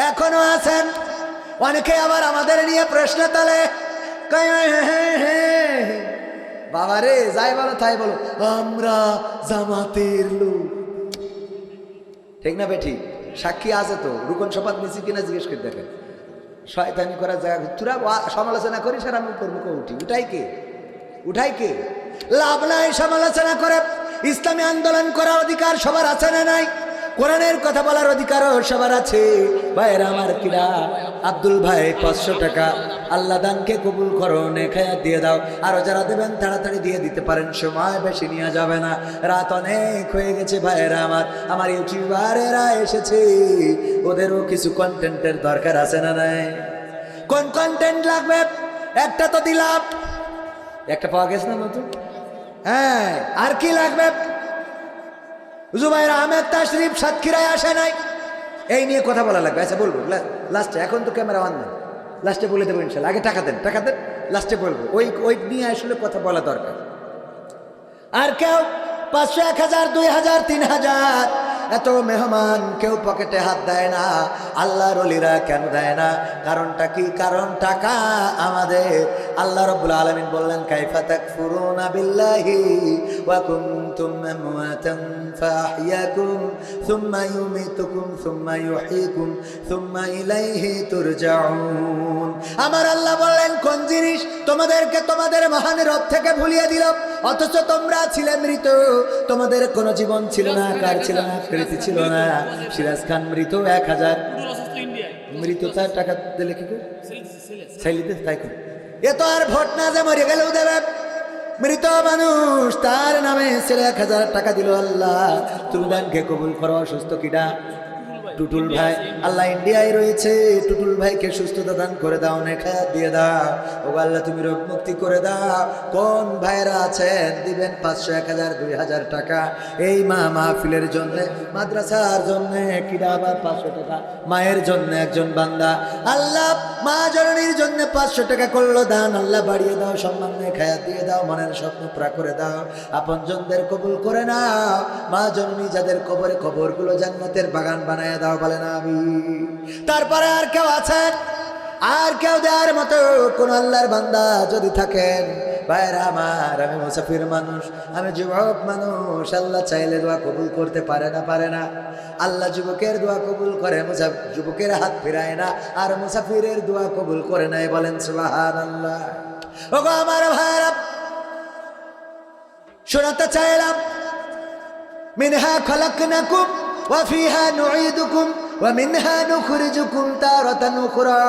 এখনো আছেন। অনেকে আবার আমাদের নিয়ে প্রশ্ন তোলে, বাবা রে যাই বলো তাই বলো, আমরা জামাতের লোক। ঠিক না বেঠি? সাক্ষী আছে তো, রুকন শপথ নিছি কিনা জিজ্ঞেস করে দেখেন। শয়তানি করার জায়গা, তোরা সমালোচনা করিস আর আমি উপর মুখে উঠি, উঠাই কে? লাভ নাই সমালোচনা করে। ইসলামী আন্দোলন করার অধিকার সবার আছে না নাই? কোরআনের কথা বলার অধিকারও সবার আছে। ভাইয়েরা আমার, কিরা আব্দুল ভাই 500 টাকা আল্লাহ দানকে কবুল করো, নেখায়া দিয়ে দাও। আরো যারা দেবেন তাড়াতাড়ি দিয়ে দিতে পারেন, সময় বেশি নিয়ে যাবে না, রাত অনেক হয়ে গেছে। ভাইয়েরা আমার ইউটিউবারেরা এসেছে, ওদেরও কিছু কন্টেন্টের দরকার আছে না নাই? কোন কন্টেন্ট লাগবে? একটা তো দিলাম, একটা পাওয়া গেছে না নতুন? হ্যাঁ, আর কি লাগবে? জুবাইর আহমেদ তাশরিফ সাতক্ষীরায় আসে নাই, এই নিয়ে কথা বলা লাগবে। আচ্ছা বলবো লাস্টে, এখন তো ক্যামেরা অন না, লাস্টে বলে দেবো ইনশাল্লাহ। আগে টাকা দেন, লাস্টে বলবো। ওই নিয়ে আসলে কথা বলা দরকার। আর কেউ 500, 1000, 2000, 3000 এত মেহমান কেউ পকেটে হাত দেয় না। আল্লাহর ওলিরা কেন দেয় না? কারণটা কি? কারণ টাকা আমাদের। আল্লাহ রাব্বুল আলামিন বললেন, কাইফা তাকফুরুনা বিল্লাহি ওয়া কুনতুম আমওয়াতান ফাআহইয়াকুম সুম্মা ইউমীতুকুম সুম্মা ইউহয়ীকুম সুম্মা ইলাইহি তুরজাউন। আমার আল্লাহ বললেন, কোন জিনিস তোমাদেরকে তোমাদের মহান রব থেকে ভুলিয়ে দিল, অথচ তোমরা ছিলে মৃত, তোমাদের কোনো জীবন ছিল না, কার ছিল না, কৃতি ছিল না। সিরাজ খান মৃত, 1000 মৃত, তার টাকা দিলে কি করে? ছেলিতে তাই করে। এ তো আর ভোট না যে মরে গেলেও দেবে। মৃত মানুষ, তার নামে ছেলে 1000 টাকা দিল আল্লাহ। তুমি দানকে কবুল করো। অসুস্থ কিডা? টুটুল ভাই, আল্লাহ ইন্ডিয়ায় রয়েছে, টুটুল ভাইকে সুস্থতা দান করে দাও, নেখায়াত দিয়ে দাও। ও আল্লাহ তুমি রোগ মুক্তি করে দাও। কোন ভাইরা আছেন দিবেন 500, 1000, 2000 টাকা এই মাহফিলের জন্য, মাদ্রাসার জন্য? কিডা আবার 500 টাকা? মায়ের জন্য একজন বান্দা, আল্লাহ মা জননীর জন্য 500 টাকা করলো দান, আল্লাহ বাড়িয়ে দাও, সম্মান নেখায়াত দিয়ে দাও, মনের স্বপ্ন পুরা করে দাও, আপনজনদের কবুল করে নাও। মা জননী যাদের কবরে, কবরগুলো জান্নাতের বাগান বানায় দাও, বলে না আমি। তারপরে আর কেউ আছেন? আর কেউ দেওয়ার মতো কোন আল্লাহর বান্দা যদি থাকেন? ভাইরা আমার, আমি মুসাফির মানুষ, আমি যুবক মানুষ। আল্লাহ চাইলে দোয়া কবুল করতে পারে না? আল্লাহ যুবকের দোয়া কবুল করে, যুবকের হাত ফিরায় না, আর মুসাফিরের দোয়া কবুল করে নাই। বলেন সুবহানাল্লাহ। ওগো আমার ভাইরা, শোনাতে চাইলাম, মিনহা খলাকনাকুম ওয়া ফিহা নুঈদুকুম ওয়া মিনহা নুখরিজুকুম তারাতান উখরা।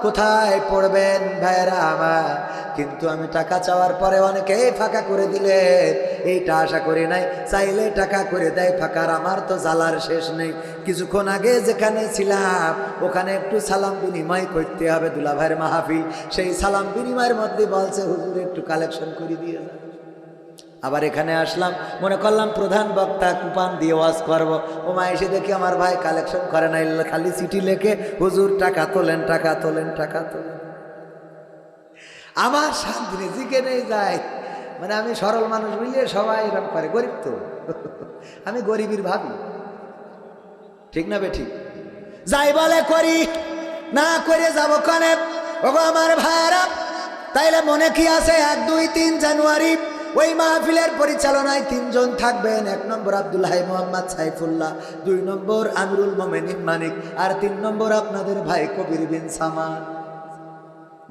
কোথায় পড়বেন ভাইরা আমার? কিন্তু আমি টাকা চাওয়ার পরে অনেকেই ফাঁকা করে দিলেন, এইটা আশা করি নাই। চাইলে টাকা করে দেয় ফাঁকার, আমার তো জ্বালার শেষ নেই। কিছুক্ষণ আগে যেখানে ছিলাম ওখানে একটু সালাম বিনিময় করতে হবে, দুলাভাইয়ের মাহফিল। সেই সালাম বিনিময়ের মধ্যে বলছে, হুজুর একটু কালেকশন করে দিয়ে যান। আবার এখানে আসলাম, মনে করলাম প্রধান বক্তা, কুপান দিয়ে ওয়াজ করবো। ওমা এসে দেখি আমার ভাই কালেকশন করে না, খালি চিঠি লেখে, হুজুর টাকা তোলেন, টাকা তোলেন, টাকা তোলেন। আমার শান্তি জিকে নেই যায়। মানে আমি সরল মানুষ মিলিয়ে সবাই এরকম করে, গরিব তো আমি গরিবের ভাবি। ঠিক না বে? ঠিক। যাই বলে করি, না করে যাবো কানে। ওগো আমার ভাইরা, তাইলে মনে কি আছে? 1, 2, 3 জানুয়ারি ওই মাহফিলের পরিচালনায় 3 জন থাকবেন। 1 নম্বর আব্দুল হাই মোহাম্মদ সাইফুল্লাহ, 2 নম্বর আমিরুল মোমেনিন মানিক, আর 3 নম্বর আপনাদের ভাই কবির বিন সামান।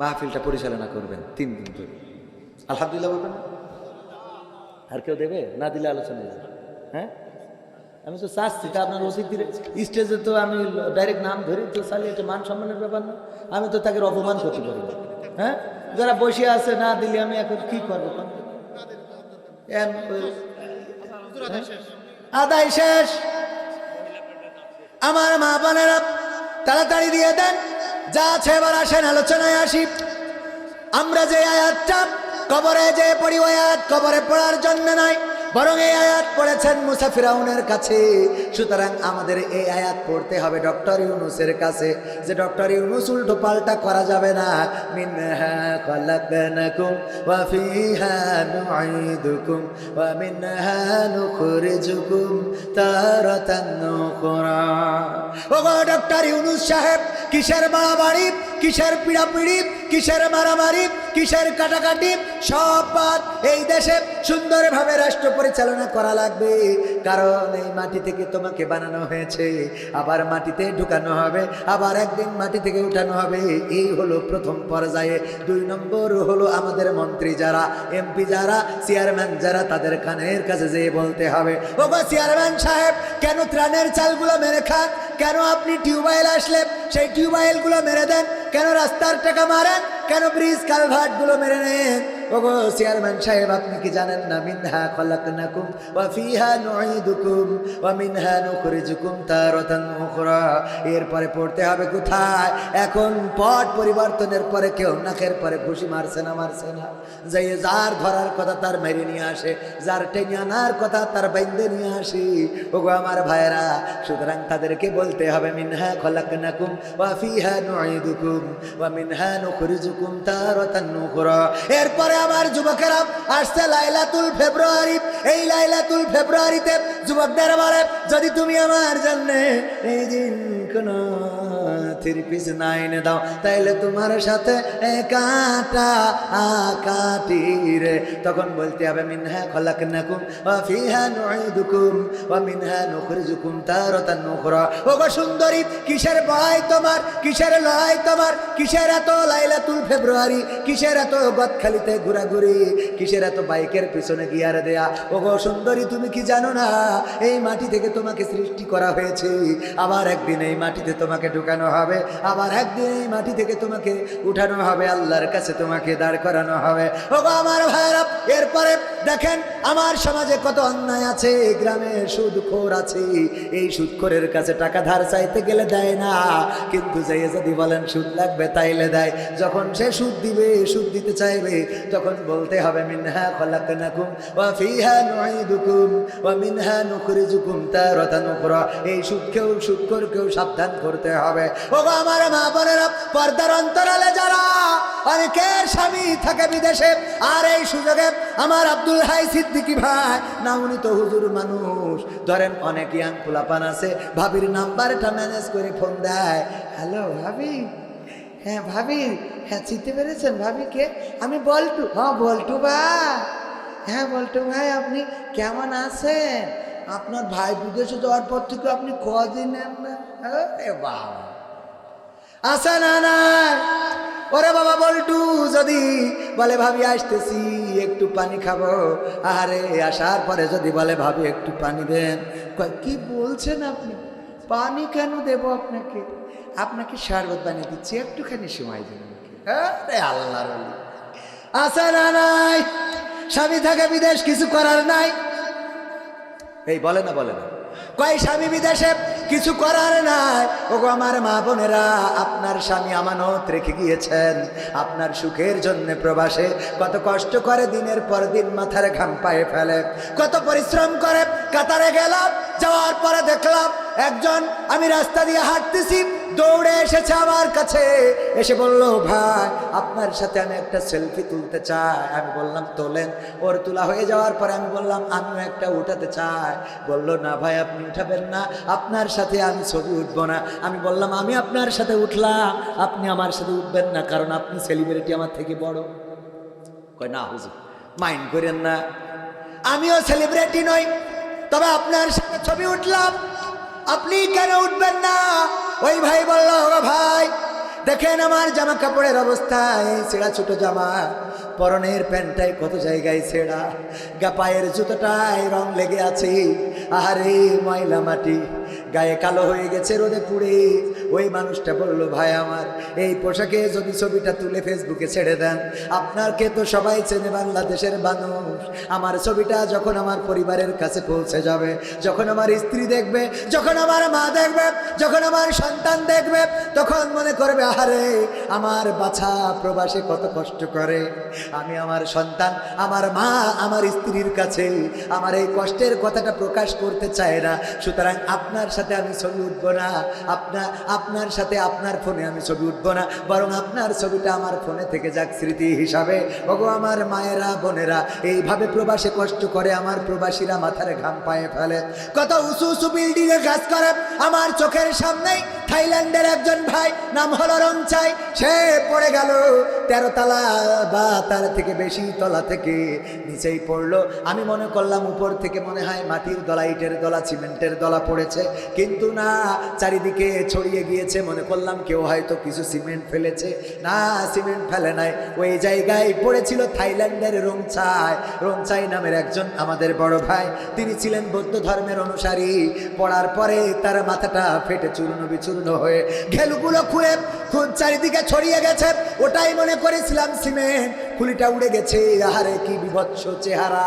মাহফিলটা পরিচালনা করবেন 3 দিন ধরে। আলহামদুলিল্লাহ বলবেন। আর কেউ দেবে? না দিলে আলোচনা যাবে। হ্যাঁ, আমি তো চাচ্ছি তা আপনার অতিথির স্টেজে তো আমি ডাইরেক্ট নাম ধরে তো চালিয়ে, এটা মান সম্মানের ব্যাপার না? আমি তো তাকে অপমান করতে পারি না। হ্যাঁ, যারা বসে আছে না দিলে আমি এখন কি করবো? আদায় শেষ। আমার মা বোনেরা তাড়াতাড়ি দিয়ে দেন, যা আছে এবার আসেন আলোচনায় আসি। আমরা যে আয়াতটা কবরে যে পড়ি, ওই আয়াত কবরে পড়ার জন্য নয়, বরং এই আয়াত পড়েছেন মুসা ফিরাউনের কাছে। সুতরাং আমাদের এই আয়াত পড়তে হবে ডক্টর ইউনূসের কাছে, যে ডক্টর ইউনূস উল্টো পাল্টা করা যাবে না। মিনহা খালাকনাকুম ওয়া ফিহা নুঈদুকুম ওয়া মিনহা নুখরিজুকুম তারাতান উখরা। ওগো ডক্টর ইউনূস সাহেব, কিসের বাড়াবাড়ি, কিসের পিড়াপিড়ি, কিসের মারামারি, কিসের কাটাকাটি, সব বাদ। এই দেশে সুন্দরভাবে রাষ্ট্র পরিচালনা করা লাগবে, কারণ এই মাটি থেকে তোমাকে বানানো হয়েছে, আবার মাটিতে ঢুকানো হবে, আবার একদিন মাটি থেকে উঠানো হবে। এই হলো প্রথম পর্যায়ে। 2 নম্বর হলো আমাদের মন্ত্রী যারা, এমপি যারা, চেয়ারম্যান যারা, তাদের কানের কাছে যেয়ে বলতে হবে, ওগো চেয়ারম্যান সাহেব, কেন ত্রাণের চালগুলো মেরে খান? কেন আপনি টিউবওয়েল আসলে সেই টিউবওয়েলগুলো মেরে দেন? কেন রাস্তার টাকা মারেন? কেন ব্রিজ কালভার্ট গুলো মেরে নেন? ওগো চেয়ারম্যান সাহেব, আপনি কি জানেন না? মিনহা খালাকনাকুম ওয়া ফিহা নুঈদুকুম ওয়া মিনহা নুখরিজুকুম তারাতান উখরা। এরপরে পড়তে হবে কোথায়? এখন পট পরিবর্তনের পরে কেউ নাকের পরে ঘুষি মারছে না? মারছে না? যাই যার ধরার কথা তার মেরে নিয়ে আসে, যার টেনে আনার কথা তার বাইন্দে নিয়ে আসে। ওগো আমার ভাইরা, সুতরাং তাদেরকে বলতে হবে মিনহা খালাকনাকুম ওয়া ফিহা নুঈদুকুম ওয়া মিনহা নুখরিজুকুম তারাতান উখরা। এরপরে আমার যুবকেরা, আসছে লাইলাতুল ফেব্রুয়ারি। এই লাইলাতুল ফেব্রুয়ারিতে যুবকদের বলে, যদি তুমি আমার জন্য এই দিন কোন 3 পিস না এনে দাও, তাইলে তোমার সাথে কাটা কাটি রে। তখন বলতে হবে মিনহা খালাকনাকুম ওয়া ফিহা নুঈদুকুম ওয়া মিনহা নুখরিজুকুম তারাতান উখরা। ওগো সুন্দরী, কিসের ভয় তোমার, কিসের লয় তোমার, কিসের এত লাইলাতুল ফেব্রুয়ারি, কিসের এত গদখালিতে ঘোরাঘুরি, কিসের এত বাইকের পিছনে গিয়ার দেয়া? ওগো সুন্দরী, তুমি কি জানো না এই মাটি থেকে তোমাকে সৃষ্টি করা হয়েছে, আবার একদিন এই মাটিতে তোমাকে ঢুকানো হবে, আবার একদিন এই মাটি থেকে তোমাকে উঠানো হবে, আল্লাহর কাছে তোমাকে দাঁড় করানো হবে। ওগো আমার ভাইরা, এরপরে দেখেন আমার সমাজে কত অন্যায় আছে, গ্রামে সুদখোর আছে। এই সুদখোরের কাছে টাকা ধার চাইতে গেলে দেয় না, কিন্তু যে যদি বলেন সুদ লাগবে তাইলে দেয়। যখন সে সুদ দিবে, সুদ দিতে চাইবে, তখন বলতে হবে মিনহা খালাকনাকুম ওয়া ফিহা নুঈদুকুম ওয়া মিনহা নুখরিজুকুম তারাতান উখরা। এই সুদখোরকেও সাবধান করতে হবে। ওগো আমার মা বোনেরা, পর্দার অন্তরালে যারা, অনেকের স্বামী থাকে বিদেশে, আর এই সুযোগে আমার আব্দুল হাই সিদ্দিকী ভাই, না উনি তো হুজুর মানুষ, ধরেন অনেক ইয়াং পোলাপান আছে, ভাবির নাম্বারটা ম্যানেজ করে ফোন দেয়, হ্যালো ভাবি, হ্যাঁ ভাবি, হ্যাঁ চিনতে পেরেছেন ভাবিকে? আমি বল্টু। হ্যাঁ বল্টু ভাই, হ্যাঁ বল্টু ভাই, আপনি কেমন আছেন? আপনার ভাই বিদেশে যাওয়ার পর থেকে আপনি কদিন নেন না? আরে বাবা, আসে না না। ওরে বাবা বল্টু যদি বলে ভাবি আসতেছি, একটু পানি খাবো, আরে আসার পরে যদি বলে ভাবি একটু পানি দেন, কি বলছেন আপনি? পানি কেন দেব আপনাকে? আপনাকে শরবত বানিয়ে দিচ্ছি, একটুখানি সময় দিন। আরে আল্লাহর ওলি, আসে না নাই? স্বামী থাকে বিদেশ, কিছু করার নাই। এই বলে না, বলে না, কয় স্বামী বিদেশে, কিছু করার নাই। ওগো আমার মা বোনেরা, আপনার স্বামী আমানত রেখে গিয়েছেন আপনার সুখের জন্য প্রবাসে, কত কষ্ট করে দিনের পর দিন মাথার ঘাম পায়ে ফেলে, কত পরিশ্রম করে। কাতারে গেলাম, যাওয়ার পরে দেখলাম একজন, আমি রাস্তা দিয়ে হাঁটতেছি, দৌড়ে এসেছে আমার কাছে, এসে বলল ভাই আপনার সাথে আমি একটা সেলফি তুলতে চাই। আমি বললাম তোলেন। ওর তোলা হয়ে যাওয়ার পরে আমি বললাম আমিও একটা উঠাতে চাই। বলল না ভাই আপনি উঠাবেন না, আপনার সাথে আমি ছবি উঠবো না। আমি বললাম আমি আপনার সাথে উঠলাম, আপনি আমার সাথে উঠবেন না, কারণ আপনি সেলিব্রিটি আমার থেকে বড়। কয় না হুজুর মাইন্ড করেন না, আমিও সেলিব্রিটি নই, তবে আপনার সাথে ছবি উঠলাম, আপনি কেন উঠবেন না? ওই ভাই বলল ভাই দেখেন আমার জামা কাপড়ের অবস্থা, এই ছেঁড়া ছোট জামা, পরনের প্যান্টটাই কত জায়গায় ছেঁড়া, পায়ের জুতোটায় রং লেগে আছে, আরে ময়লা মাটি, গায়ে কালো হয়ে গেছে রোদে পুড়ে, ওই মানুষটা বলল, ভাই আমার এই পোশাকে যদি ছবিটা তুলে ফেসবুকে ছেড়ে দেন, আপনাকে তো সবাই চেনে, বাংলাদেশের মানুষ। আমার ছবিটা যখন আমার পরিবারের কাছে পৌঁছে যাবে, যখন আমার স্ত্রী দেখবে, যখন আমার মা দেখবে, যখন আমার সন্তান দেখবে, তখন মনে করবে আরে আমার বাছা প্রবাসে কত কষ্ট করে। আমি আমার সন্তান, আমার মা, আমার স্ত্রীর কাছে আমার এই কষ্টের কথাটা প্রকাশ করতে চায় না। সুতরাং আপনার সাথে আমি ছবি উঠবো না, আপনার সাথে আপনার ফোনে আমি ছবি উঠবো না, বরং আপনার ছবিটা আমার ফোনে থেকে যাক স্মৃতি হিসাবে। ওগো আমার মায়েরা, বোনেরা, এইভাবে প্রবাসে কষ্ট করে আমার প্রবাসীরা মাথার ঘাম পায়ে ফেলে, কত উঁচু উঁচু বিল্ডিং এ কাজ করে। আমার চোখের সামনেই থাইল্যান্ডের একজন ভাই, নাম হলো রংচাই, সে পড়ে গেল 13 তলা বা তার থেকে বেশি তলা থেকে নিচেই পড়লো। আমি মনে করলাম উপর থেকে মনে হয় মাটির দলা, ইটের দলা, সিমেন্টের দলা পড়েছে, কিন্তু না, চারিদিকে ছড়িয়ে গিয়েছে। মনে করলাম কেউ হয়তো কিছু সিমেন্ট ফেলেছে, না, সিমেন্ট ফেলে নাই। ওই জায়গায় পড়েছিল থাইল্যান্ডের রংচাই নামের একজন আমাদের বড় ভাই। তিনি ছিলেন বৌদ্ধ ধর্মের অনুসারী। পড়ার পরে তার মাথাটা ফেটে চূর্ণ বিচূর্ণ হয়ে ঘেলুগুলো খুলে খুব চারিদিকে ছড়িয়ে গেছে। ওটাই মনে করেছিলাম সিমেন্ট, খুলিটা উড়ে গেছে। আহারে কি বিভৎস চেহারা।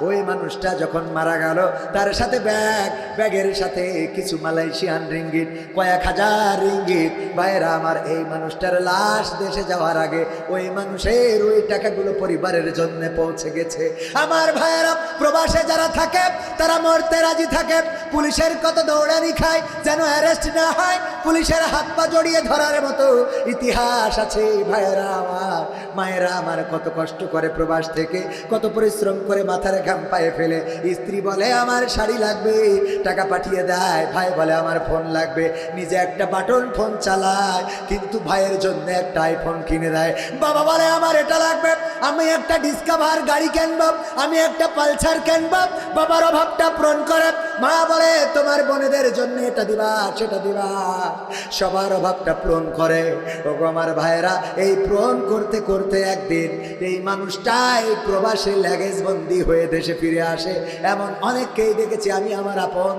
ওই মানুষটা যখন মারা গেল, তার সাথে ব্যাগের সাথে কিছু মালয়েশিয়ান রিঙ্গিট, কয়েক হাজার রিঙ্গিট। ভাইয়েরা আমার, এই মানুষটার লাশ দেশে যাওয়ার আগে ওই মানুষের ওই টাকাগুলো পরিবারের জন্য পৌঁছে গেছে। আমার ভাইয়েরা, প্রবাসে যারা থাকে তারা মরতে রাজি থাকে, পুলিশের কত দৌড়ানি খায় যেন অ্যারেস্ট না হয়। পুলিশের হাত পা জড়িয়ে ধরার মতো ইতিহাস আছে। ভাইয়েরা আমার, মায়েরা আমার, কত কষ্ট করে প্রবাস থেকে, কত পরিশ্রম করে মাথার ঘাম পায়ে ফেলে। স্ত্রী বলে আমার শাড়ি লাগবে, টাকা পাঠিয়ে দেয়। ভাই বলে আমার ফোন লাগবে, নিজে একটা বাটন ফোন চালায়, কিন্তু ভাইয়ের জন্য একটা আইফোন কিনে দেয়। বাবা বলে আমার এটা লাগবে, আমি একটা ডিসকভার গাড়ি কিনবো, আমি একটা পালসার কিনবো। বাবার অভাবটা পূরণ করে। মা বলে তোমার বোনেদের জন্য এটা দিবা, সেটা দিবা। সবার অভাবটা পূরণ করে। ওগো আমার ভাইয়েরা, এই পূরণ করতে করতে একদিন এই মানুষটাই প্রবাসে ল্যাগেজ বন্দি হয়ে দেশে ফিরে আসে। এমন অনেককেই দেখেছি আমি। আমার আপন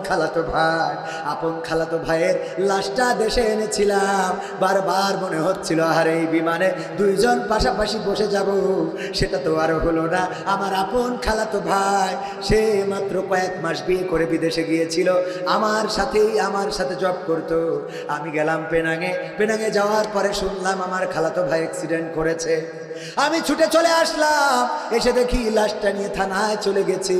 খালাতো ভাইয়ের লাশটা দেশে এনেছিলাম। বারবার মনে হচ্ছিল আর এই বিমানে দুইজন পাশাপাশি বসে যাব, সেটা তো আর হলো না। আমার আপন খালাতো ভাই, সে মাত্র কয়েক মাস বিয়ে করে বিদেশে গিয়েছিল, আমার সাথে জব করতো। আমি গেলাম পেনাঙে যাওয়ার পরে শুনলাম আমার খালাতো ভাই অ্যাক্সিডেন্ট করেছে। আমি ছুটে চলে আসলাম, এসে দেখি লাশটা নিয়ে থানায় চলে গেছি।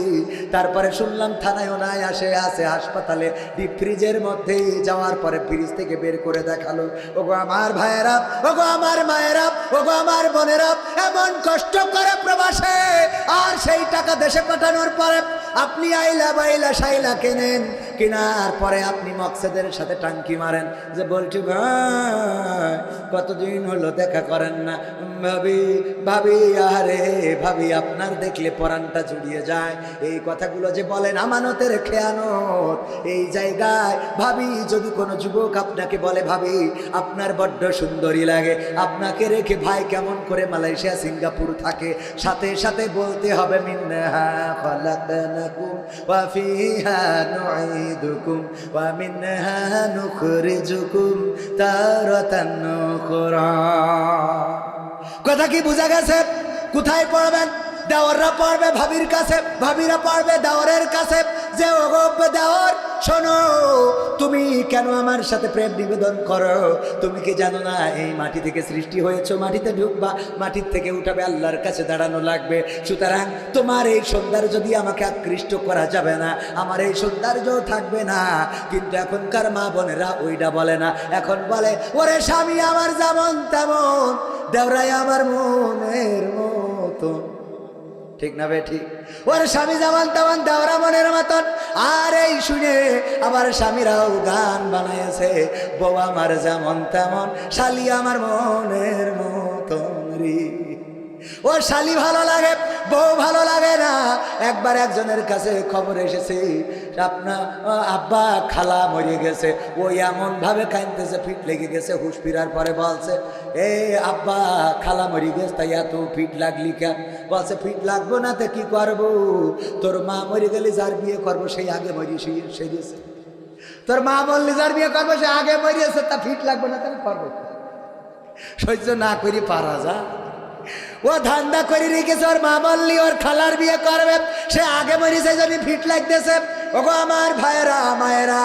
তারপরে শুনলাম থানায়ও নাই, আছে হাসপাতালে ডিপ ফ্রিজের মধ্যে। যাওয়ার পরে ফ্রিজ থেকে বের করে দেখালো। ওগো আমার ভাইয়েরা, ওগো আমার মায়েরা, ওগো আমার বোনেরা, এমন কষ্ট করে প্রবাসে, আর সেই টাকা দেশে পাঠানোর পরে আপনি আইলা বাইলা সাইলা কেনেন, কেনার পরে আপনি মকসেদের সাথে টাঙ্কি মারেন যে বলছি ভাই কতদিন হলো দেখা করেন না। ভাবি আরে ভাবি, আপনার দেখলে পরানটা জুড়িয়ে যায়। এই কথাগুলো যে বলেন আমানতের খেয়ানত। এই জায়গায় ভাবি, যদি কোনো যুবক আপনাকে বলে ভাবি আপনার বড্ড সুন্দরী লাগে, আপনাকে রেখে ভাই কেমন করে মালয়েশিয়া সিঙ্গাপুর থাকে, সাথে সাথে বলতে হবে মিন্নাহা খালাকনাকুম ওয়া ফিহা নুঈদুকুম ওয়া মিনহা নুখরিজুকুম তারাতান উখরা। কথা কি বোঝা গেছে? কোথায় পড়বেন? দেওয়াররা পড়বে ভাবির কাছে, ভাবিরা পড়বে দেওয়ারের কাছে, যে ওগো দেওয়ার শোনো, তুমি কেন আমার সাথে প্রেম নিবেদন করো? তুমি কি জানো না এই মাটি থেকে সৃষ্টি হয়েছো, মাটিতে ঢুকবা, মাটির থেকে উঠাবে, আল্লাহর কাছে দাঁড়ানো লাগবে। সুতরাং তোমার এই সৌন্দর্য দিয়ে আমাকে আকৃষ্ট করা যাবে না, আমার এই সৌন্দর্য থাকবে না। কিন্তু এখনকার মা বোনেরা ওইটা বলে না, এখন বলে ওরে স্বামী আমার যেমন তেমন, দেওরাই আমার মনের মতন। ঠিক না বে ঠিক? ওরে স্বামী যেমন তেমন, দেওরা মনের মতন। আর এই শুনে আবার স্বামীরাও গান বানাইছে, বউ আমার যেমন তেমন, শালি আমার মনের মতন রে। ও শালি ভালো লাগে, বউ ভালো লাগে না। একবার একজনের কাছে খবর এসেছে আপনার আব্বা খালা মরে গেছে। ওই এমন ভাবে কাঁদতেছে, ফিট লেগে গেছে। হুশ ফিরার পরে বলছে এ আব্বা খালা মরে গেছে, তাই এত ফিট লাগলি কেন? বলছে ফিট লাগবো না তো কি করবো, তোর মা মরে গেলে যার বিয়ে করবো সেই আগে মরি সেরেছে। তোর মা বললি যার বিয়ে করবো সে আগে মরিয়েছে, তা ফিট লাগবে না, তাহলে করবো। সহ্য না করি পারা যা, ও ধান্দা করে রেখেছে, ওর মা বললি ওর খালার বিয়ে করবে, সে আগে মরিয়েছে যদি ফিট লাগতেছে। ওগো আমার ভাইরা মায়েরা,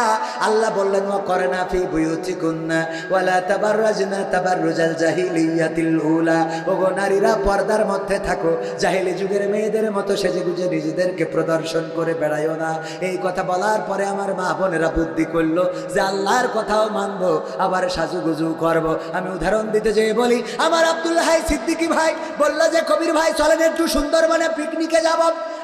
আল্লাহ বললেন ও করে না ফি বুয়ুতিকুন্না ওয়ালা তাবাররাজনা তাবাররুজাল জাহিলিয়াতিল উলা। ওগো নারীরা পর্দার মধ্যে থাকো, জাহিলি যুগের মেয়েদের মতো সেজেগুজে নিজেদেরকে প্রদর্শন করে বেড়ায়ও না। এই কথা বলার পরে আমার মা বোনেরা বুদ্ধি করলো যে আল্লাহর কথাও মানবো, আবার সাজুগুজু করব। আমি উদাহরণ দিতে যেয়ে বলি, আমার আব্দুল হাই সিদ্দিকী ভাই বললো যে কবির ভাই চলেন একটু সুন্দরবনে পিকনিকে যাব।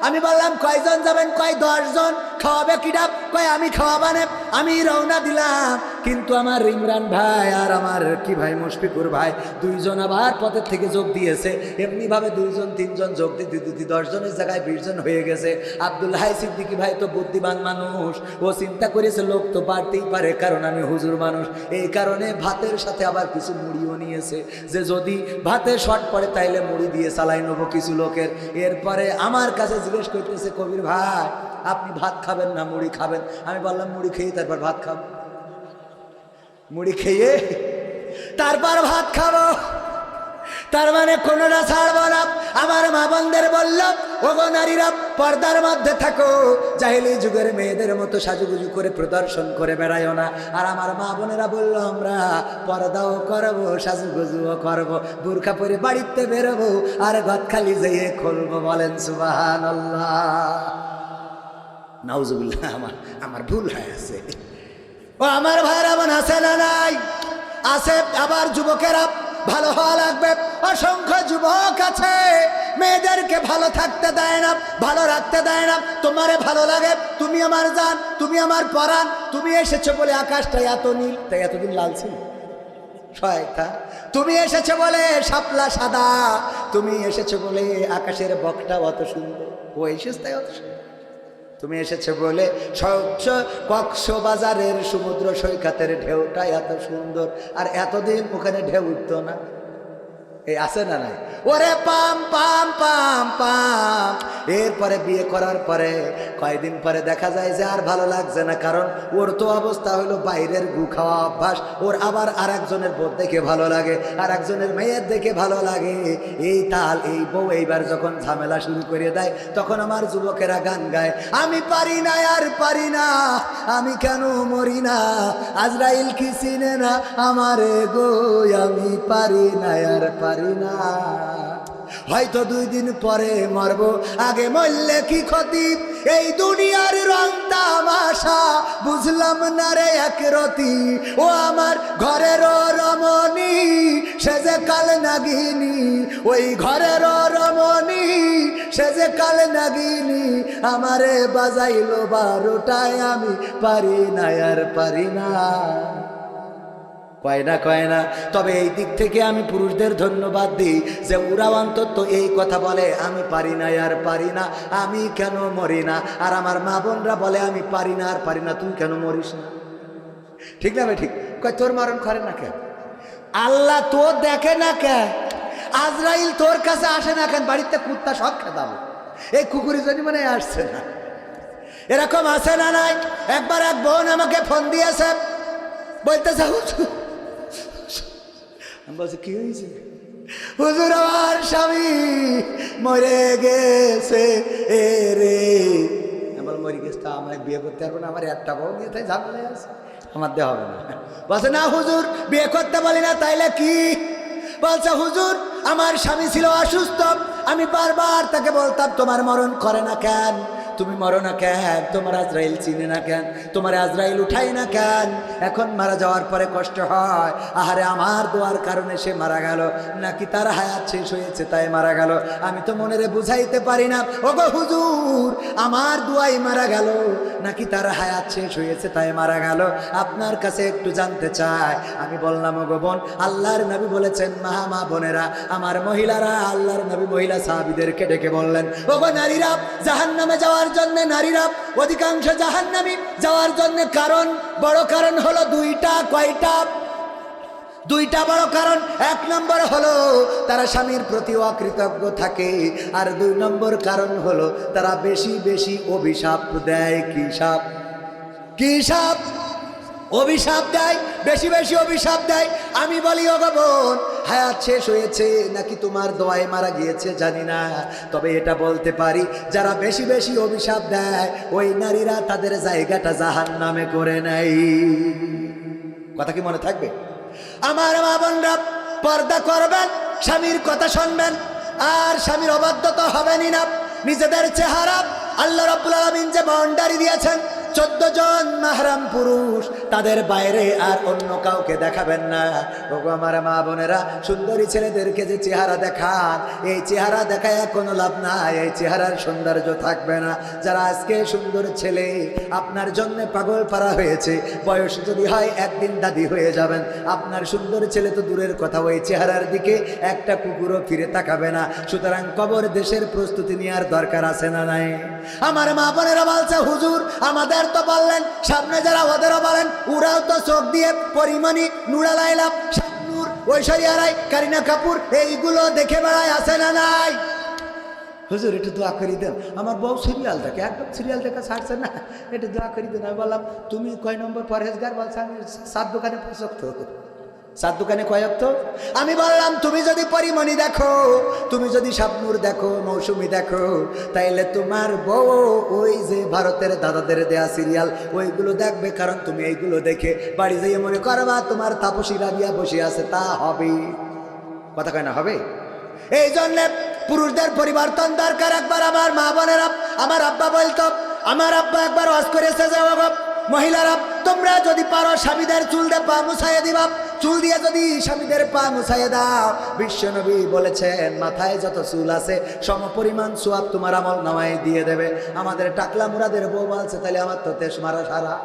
আমি বললাম কয়জন যাবেন? কয় 10 জন। খাওয়াবে কিডা? কয় আমি খাওয়াবানে। আমি রওনা দিলাম, কিন্তু আমার ইমরান ভাই আর আমার কি ভাই মুশফিকুর ভাই 2 জন আবার পথের থেকে যোগ দিয়েছে। এমনি ভাবে 2 জন 3 জন যোগ দিতে 10 জনের জায়গায় 20 জন হয়ে গেছে। আব্দুল হাই সিদ্দিকী ভাই তো বুদ্ধিমান মানুষ, ও চিন্তা করেছে লোক তো বাড়তেই পারে, কারণ আমি হুজুর মানুষ। এই কারণে ভাতের সাথে আবার কিছু মুড়িও নিয়েছে, যে যদি ভাতে শর্ট পড়ে তাইলে মুড়ি দিয়ে চালাই নেবো কিছু লোকের। এরপরে আমার কাছে জিজ্ঞেস করতেছে, কবির ভাই আপনি ভাত খাবেন না মুড়ি খাবেন? আমি বললাম মুড়ি খেয়ে তারপর ভাত খাবো, মুড়ি খেয়ে তারপর ভাত খাবো। তার মানে কোনটা ছাড়বো না। আমার মা বোনদের বললাম, ওগো নারীরা পর্দার মধ্যে থাকো, জাহিলি যুগের মেয়েদের মতো সাজুগুজু করে প্রদর্শন করে বেড়ায়ও না। আর আমার মা বোনেরা বললো আমরা পর্দাও করবো সাজুগুজুও করবো, বুরখা পরে বাড়িতে বেরোবো আর গদখালি যেয়ে খুলবো। বলেন সুবহানাল্লাহ। নাউজুবিল্লাহ, আমার ভুল হয়ে আছে। ও আমার ভাইরা মন আছে না নাই? আছে। আবার যুবকেরা ভালো হওয়া লাগবে। অসংখ্য যুবক আছে মেয়েদেরকে ভালো থাকতে দেয় না, ভালো রাখতে দেয় না। তোমারে ভালো লাগে, তুমি আমার জান, তুমি আমার পরাণ। তুমি এসেছো বলে আকাশটা এত নীল, তাই এতদিন লাল ছিল শয়তান। তুমি এসেছো বলে শাপলা সাদা, তুমি এসেছো বলে আকাশের বকটা অত সুন্দর, ও এসেছে তাই অত সুন্দর। তুমি এসেছো বলে কক্সবাজারের সমুদ্র সৈকতের ঢেউটা এত সুন্দর, আর এতদিন ওখানে ঢেউ উঠতো না। এই আছে না নাই? ওরে পাম পাম পাম পাম। এরপরে বিয়ে করার পরে কয়দিন পরে দেখা যায় যে আর ভালো লাগছে না, কারণ ওর তো অবস্থা হলো বাইরের গু খাওয়া অভ্যাস। ওর আবার আর একজনের বোধ দেখে ভালো লাগে, আর একজনের মেয়ের দেখে ভালো লাগে। এই তাল এই বউ এইবার যখন ঝামেলা শুরু করে দেয়, তখন আমার যুবকেরা গান গায়, আমি পারি না আর পারি না, আমি কেন মরি না, আজরাইল কি চিনে না আমারে গো, আমি পারি না আর পারি না। হয়তো 2 দিন পরে মরব, আগে মরলে কি ক্ষতি, এই দুনিয়ার রং তামাশা বুঝলাম না রে একরতি। ও আমার ঘরের রমণী সে যে কাল নাগিনী, ওই ঘরের রমণী সে যে কাল নাগিনী, আমারে বাজাইলো 12টায়, আমি পারি না আর পারি না। কয় না। তবে এই দিক থেকে আমি পুরুষদের ধন্যবাদ দিই যে ওরা অন্তত এই কথা বলে, আমি পারি না আর পারি না, আমি কেন মরি না। আর আমার মা বোনরা বলে, আমি পারি না আর পারি না, তুই কেন মরিস না? ঠিক না ভাই? ঠিক। কয় তোর মরণ করে না কেন? আল্লাহ তোর দেখে না কেন? আজরাইল তোর কাছে আসে না কেন? বাড়িতে কুত্তা সব খেদাম, এই কুকুরের জন্য মানে আসছে না। এরকম আছে না নাই? একবার এক বোন আমাকে ফোন দিয়েছে, বলতেছে আমি বলছি কি হয়েছে? হুজুর আমার স্বামী মরে গেছে এ রে। আমার মরে গেছে, তা আমায় বিয়ে করতে পারবো না, আমার একটা বউ নিয়ে তাই ঝামেলায় আছে, আমার দেওয়া হবে না। বলছে না হুজুর বিয়ে করতে বলি না, তাইলে কি? বলছে হুজুর আমার স্বামী ছিল অসুস্থ, আমি বারবার তাকে বলতাম তোমার মরণ করে না কেন, তুমি মরো না কেন, তোমার আজরাইল চিনে না কেন, তোমার আজরাইল উঠাই না কেন, এখন মারা যাওয়ার পরে কষ্ট হয়। আহারে আমার দোয়ার কারণে সে মারা গেল, নাকি তার হায়াত শেষ হয়েছে তাই মারা গেল, আমি তো মনেরে বুঝাইতে পারি না। ওগো হুজুর আমার দোয়াই মারা গেল, নাকি তার হায়াত শেষ হয়েছে তাই মারা গেল, আপনার কাছে একটু জানতে চাই। আমি বললাম ওগো বোন, আল্লাহর নবী বলেছেন, মা বোনেরা আমার মহিলারা, আল্লাহর নবী মহিলা সাহাবীদেরকে ডেকে বললেন, ওগো নারীরা জাহান্নামে যাওয়ার জন্য, নারীরা অধিকাংশ জাহান্নামী যাওয়ার জন্য কারণ, বড় কারণ হলো 2টা। কয়টা? 2টা বড় কারণ। 1 নম্বর হলো তারা স্বামীর প্রতি অকৃতজ্ঞ থাকে, আর 2 নম্বর কারণ হলো তারা বেশি বেশি অভিশাপ দেয়। কি সাপ? কি সাপ? অভিশাপ দেয়, বেশি বেশি অভিশাপ দেয়। আমি বলি ও বোন, হায়াত শেষ হয়েছে নাকি তোমার দোয়ায় মারা গিয়েছে জানি না, তবে এটা বলতে পারি যারা বেশি বেশি অভিশাপ দেয় ওই নারীরা তাদের জায়গাটা জাহান্নামে করে নেয়। কথা কি মনে থাকবে? আমার মা বোনরা, পর্দা করবেন, স্বামীর কথা শুনবেন, আর স্বামীর অবাধ্যতা হবেনই না। নিজেদের চেহারা আল্লাহ রাব্বুল আলামিন যে বাউন্ডারি দিয়েছেন, 14 জন মাহরাম পুরুষ, তাদের বাইরে আর অন্য কাউকে দেখাবেন না। ওগো আমার মা বোনেরা, সুন্দরী ছেলেদেরকে যে চেহারা দেখান, এই চেহারা দেখায় কোনো লাভ নাই, এই চেহারার সৌন্দর্য থাকবে না। যারা আজকে সুন্দর ছেলে, আপনার জন্য পাগল পারা হয়েছে, বয়স যদি হয় একদিন দাদি হয়ে যাবেন। আপনার সুন্দর ছেলে তো দূরের কথা, ওই চেহারার দিকে একটা কুকুরও ফিরে তাকাবে না। সুতরাং কবর দেশের প্রস্তুতি নেওয়ার দরকার আছে না নাই? আমার মা বোনেরা বলছে, হুজুর আমাদের তো বললেন, সামনে যারা ওদেরও বলেন, ওরাও তো চোখ দিয়ে পরিমণি, নুরা লাইলা, শাবনূর, ঐশ্বরিয়া রায়, কারিনা কাপুর এইগুলো দেখে বেড়ায়, আছে না নাই? হুজুর একটু দোয়া করি দেন, আমার বউ সিরিয়াল দেখে, একদম সিরিয়াল দেখা ছাড়ছে না, একটু দোয়া করি দেন। আমি বললাম, তুমি কয় নম্বর পরহেজগার? বলছে আমি 7 দোকানে 5 ওয়াক্ত। 7 দোকানে কয় ওয়াক্ত? আমি বললাম, তুমি যদি পরিমণি দেখো, তুমি যদি শাবনূর দেখো, মৌসুমী দেখো, তাইলে তোমার বউ ওই যে ভারতের দাদাদের দেয়া সিরিয়াল ওইগুলো দেখবে। কারণ তুমি এইগুলো দেখে বাড়ি যেয়ে মনে করবা তোমার তাপসী রাবিয়া বসে আছে, তা হবে? কথা কয় না হবে? এই জন্যে পুরুষদের পরিবর্তন দরকার। একবার আমার মা বোনেরা, আমার আব্বা বলতো, আমার আব্বা একবার ওয়াজ করেছে যে, মহিলারা তোমরা যদি পারো স্বামীদের চুল দিয়ে পা মুছাইয়ে দিবা, চুল দিয়ে যদি স্বামীদের পা মুছাইয়ে দাও, বিশ্বনবী বলেছেন মাথায় যত চুল আছে সমপরিমাণ সোয়াব তোমার আমল নামায় দিয়ে দেবে। আমাদের টাকলা মুরাদের বউ বলছে, তাহলে আমার তো তেজ মারা সারা।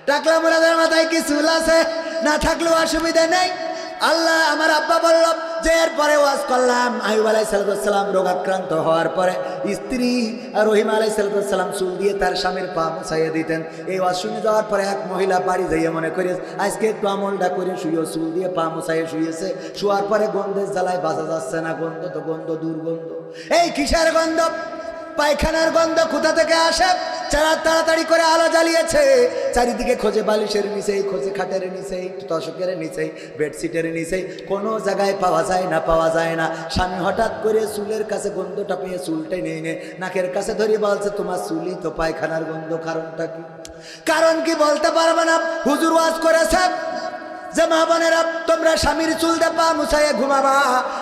টাকলা মুরাদের মাথায় কি চুল আছে? না থাকলেও অসুবিধা নেই। আল্লাহ, আমার আব্বা বলল যে এরপরে ওয়াজ করলাম, আইয়ুব আলাইহিস সালাম রোগাক্রান্ত হওয়ার পরে স্ত্রী রহিমা আলাইহিস সালাম চুল দিয়ে তার স্বামীর পা মুছাইয়ে দিতেন। এই ওয়াজ শুনে যাওয়ার পরে এক মহিলা বাড়ি যাইয়ে মনে করে আজকে একটু আমলটা করে শুয়েও, চুল দিয়ে পা মুছাইয়ে শুয়েছে। শোয়ার পরে গন্ধের জ্বালায় বাঁচা যাচ্ছে না, গন্ধ তো গন্ধ, দুর্গন্ধ। এই কিসের গন্ধ? পায়খানার গন্ধ কোথা থেকে আসে? যারা তাড়াতাড়ি করে আলো জ্বালিয়েছে, চারিদিকে খোঁজে, বালিশের নিচেই খোঁজে, খাটের নিচেই, তশকের নিচেই, বেডশিটের নিচেই, কোনো জায়গায় পাওয়া যায় না, পাওয়া যায় না। স্বামী হঠাৎ করে চুলের কাছে গন্ধটা পেয়ে চুলটাই নিয়ে নে নাকের কাছে ধরিয়ে বলছে, তোমার চুলই তো পায়খানার গন্ধ, কারণটা কি? কারণ কি বলতে পারবে না। হুজুর ওয়াজ করেছে যে মা বোনেরা তোমরা স্বামীর চুল দিয়ে পা মুছাইয়ে ঘুমাবা।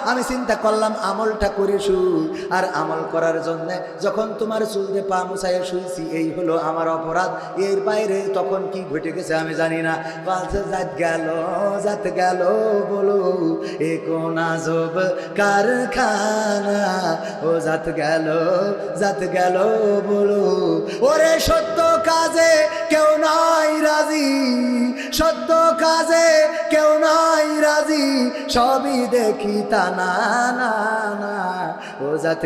আমি চিন্তা করলাম আমলটা করে শুই, আর আমল করার জন্য যখন তোমার চুল দিয়ে পা মুছাইয়ে শুইছি, এই হলো আমার অপরাধ। এর বাইরে তখন কি ঘটে গেছে আমি জানি না। বলছে, জাত গেল বলো এ কোন আজব কারখানা, ও জাত গেল বলো। ওরে সত্য কাজে কেউ নয় রাজি, সত্য কাজে কেউ নাই রাজি, সবই দেখি তা না না না। ও জাত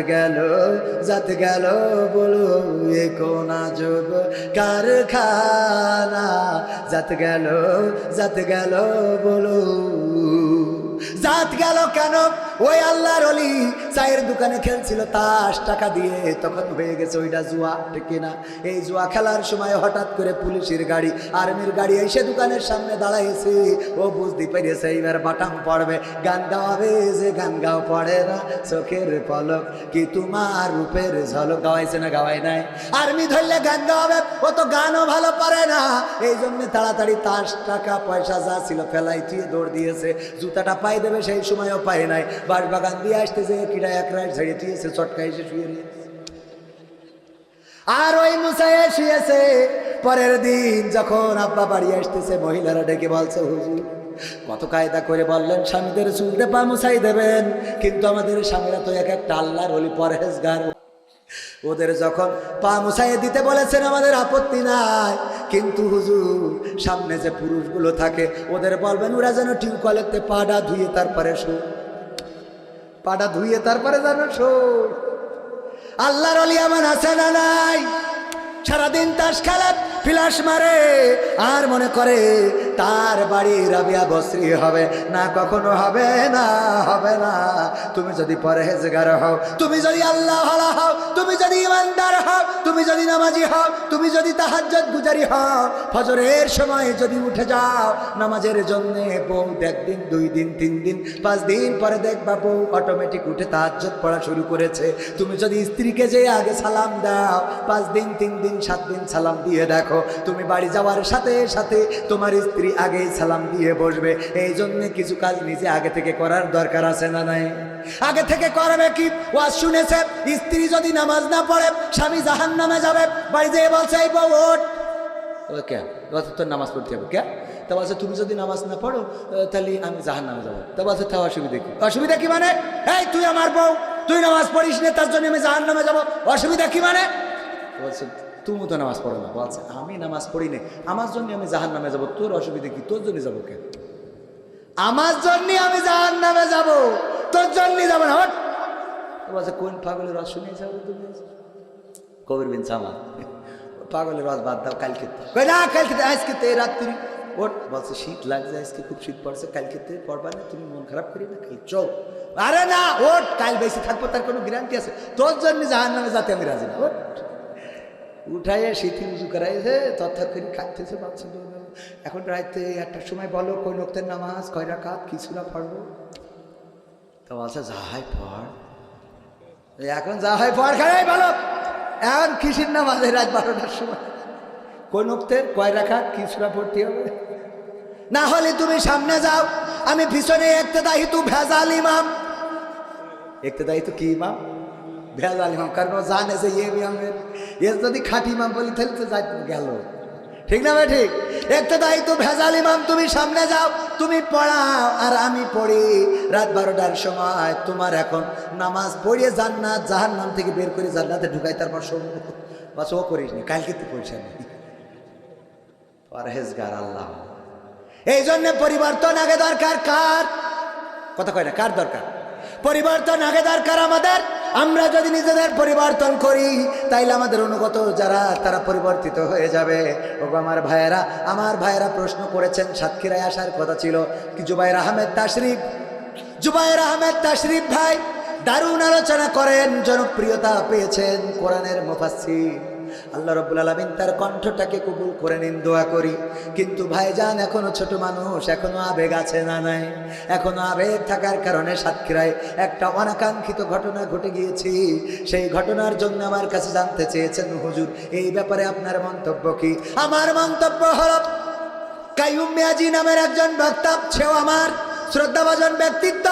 গেল বলো এ কোন আজব কারখানা, জাত গেল বলো। জাত গেল কেন? ওই আল্লাহর ওলি চায়ের দোকানে খেলছিল তাস টাকা দিয়ে, তখন হয়ে গেছে ওইটা জুয়া, ঠিক না? এই জুয়া খেলার সময় হঠাৎ করে পুলিশের গাড়ি, আর্মির গাড়ি এসে দোকানের সামনে দাঁড়াইছে। ও বুঝতে পেরেছে এইবার বাটাম পড়বে, গান গাওয়াবে। যে গান গাও পড়ে না, চোখের পলক কি তোমার রূপের ঝলক, গাওয়াইছে না গাওয়াই নাই? আর্মি ধরলে গান গাওয়াবে, ও তো গানও ভালো পারে না। এই জন্য তাড়াতাড়ি তাস টাকা পয়সা যা ছিল ফেলাই দিয়ে দৌড় দিয়েছে। জুতাটা পাই দেবে সেই সময়ও পায় নাই। বাঁশবাগান দিয়ে আসতেছে, কিরা এক রাইট ঝেড়ে দিয়েছে, চটকা এসে শুয়ে রয়েছে। আর ওই মুছাইয়ে শুয়েছে। পরের দিন যখন আব্বা বাড়ি আসতেছে, মহিলারা ডেকে বলছে, হুজুর কত কায়দা করে বললেন স্বামীদের চুলতে পা মুছাই দেবেন, কিন্তু আমাদের স্বামীরা তো এক একটা আল্লাহর ওলি পরহেজগার, ওদের যখন পা মুছাইয়ে দিতে বলেছেন আমাদের আপত্তি নাই, কিন্তু হুজুর সামনে যে পুরুষগুলো থাকে ওদের বলবেন ওরা যেন টিউবওয়েলেতে পাটা ধুয়ে তারপরে পাটা ধুয়ে তারপরে যেন আল্লাহর ওলি এমন আছে না নাই? সারাদিন তাস খেলে, ফিলাস মারে আর মনে করে তার বাড়ি রাবিয়া বসরি হবে না, কখনো হবে না, হবে না। তুমি যদি পরহেজগার হও, তুমি যদি আল্লাহ ওয়ালা হও, তুমি যদি ইমানদার হও, তুমি যদি নামাজি হও, তুমি যদি তাহাজ্জুদ গুজারি হও, ফজরের সময় যদি উঠে যাও নামাজের জন্য, বউ একদিন 2 দিন 3 দিন 5 দিন পরে দেখবা বউ অটোমেটিক উঠে তাহাজ্জুদ পড়া শুরু করেছে। তুমি যদি স্ত্রীকে যে আগে সালাম দাও, 5 দিন 3 দিন 7 দিন সালাম দিয়ে দেখো, তুমি বাড়ি যাওয়ার সাথে সাথে তোমার স্ত্রী আগেই সালাম দিয়ে বসবে। এই জন্য কিছু কাজ নিজে আগে থেকে করার দরকার আছে না নাই? আগে থেকে করবে কি? ওয়াজ শুনেছে স্ত্রী যদি নামাজ না পড়ে স্বামী জাহান্নামে যাবে, বাড়ি যেয়ে বলছে এই বউ ওঠ, কে তোর নামাজ পড়তে হবে, কে? তা বলছে তুমি যদি নামাজ না পড়ো তাহলে আমি জাহান্নামে যাবো। তা বলছে তা অসুবিধা কি? অসুবিধা কি মানে? এই তুই আমার বউ, তুই নামাজ পড়িস না, তার জন্য আমি জাহান্নামে যাবো, অসুবিধা কি মানে? বলছে তুমি তো নামাজ পড়ো না। বলছে আমি নামাজ পড়ি না, আমার জন্য আমি জাহান্নামে যাবো, তোর অসুবিধা কি? তোর জন্য যাবো কে? আমার জন্য আমি জাহান্নামে যাবো, তোর জন্য যাবো না। বলছে কোন পাগলের রস শুনিয়ে যাবো তুমি? কবির বিন সামা, পাগলের রস বাদ দাও, কালকে না, কালকে আজকে রাত্রি ওঠ। বলছে শীত লাগছে, আজকে খুব শীত পড়ছে, কালকে পড়বা না, তুমি মন খারাপ করি না, কাল চৌ। আরে না ওঠ, কাল বেশি থাকবো তার কোনো গ্যারান্টি আছে? তোর জন্য জাহান্নামে যাতে আমি রাজি না। ওঠ, উঠাইয়ে শীতি উজু করাইছে, তথা করে খাইতেছে বাচ্চা। এখন রাইতে 1টার সময় বলো কোন ওয়াক্তের নামাজ, কয় রাকাত, কি সূরা পড়বো? তো বলছে যা হয় পড়, এখন যা হয় পড়, খাই বলো এখন কিসের নামাজ? রাত 12টার সময় কোন ওয়াক্তের কয় রাকাত, কি সূরা পড়তে হবে? না হলে তুমি সামনে যাও, আমি পিছনে ইক্তেদাই তু ভেজাল ইমাম। ইক্তেদাই তু কি ইমাম? ভেজাল ইমাম, কারণ ও জানে যে ইমামের যদি খাঁটি ইমাম বলি তাহলে তো যাই গেল, ঠিক না ভাই? ঠিক। ইক্তেদাই তু ভেজাল ইমাম, তুমি সামনে যাও, তুমি পড়াও আর আমি পড়ি। রাত 12টার সময় তোমার এখন নামাজ পড়িয়ে জান্নাত জাহান্নাম থেকে বের করে জান্নাতে ঢুকাই, তারপর বাস ও করিস নি, কালকে তুই পয়সা নেই। পরহেজগার আল্লাহ। এই জন্য পরিবর্তন আগে দরকার। কার কথা কয় না? কার দরকার? পরিবর্তন আগে দরকার আমাদের। আমরা যদি নিজেদের পরিবর্তন করি তাইলে আমাদের অনুগত যারা তারা পরিবর্তিত হয়ে যাবে। ওগো আমার ভাইয়েরা প্রশ্ন করেছেন, সাতক্ষীরায় আসার কথা ছিল কি? জুবায়ের আহমেদ তাশরিফ ভাই দারুণ আলোচনা করেন, জনপ্রিয়তা পেয়েছেন, কোরআনের মুফাসসির। আল্লাহ রাব্বুল আলামিন তার কণ্ঠটাকে কবুল করে নিন, দোয়া করি। কিন্তু ভাইজান এখনো ছোট মানুষ, এখনো আবেগ আছে না নাই? এখনো আবেগ থাকার কারণে সাতক্ষীরায় একটা অনাকাঙ্ক্ষিত ঘটনা ঘটে গিয়েছে। সেই ঘটনার জন্য আমার কাছে জানতে চেয়েছেন হুজুর এই ব্যাপারে আপনার মন্তব্য কি? আমার মন্তব্য হলো, কাইয়ুম মিয়াজি নামের একজন বক্তা, সেও আমার শ্রদ্ধাভাজন ব্যক্তিত্ব।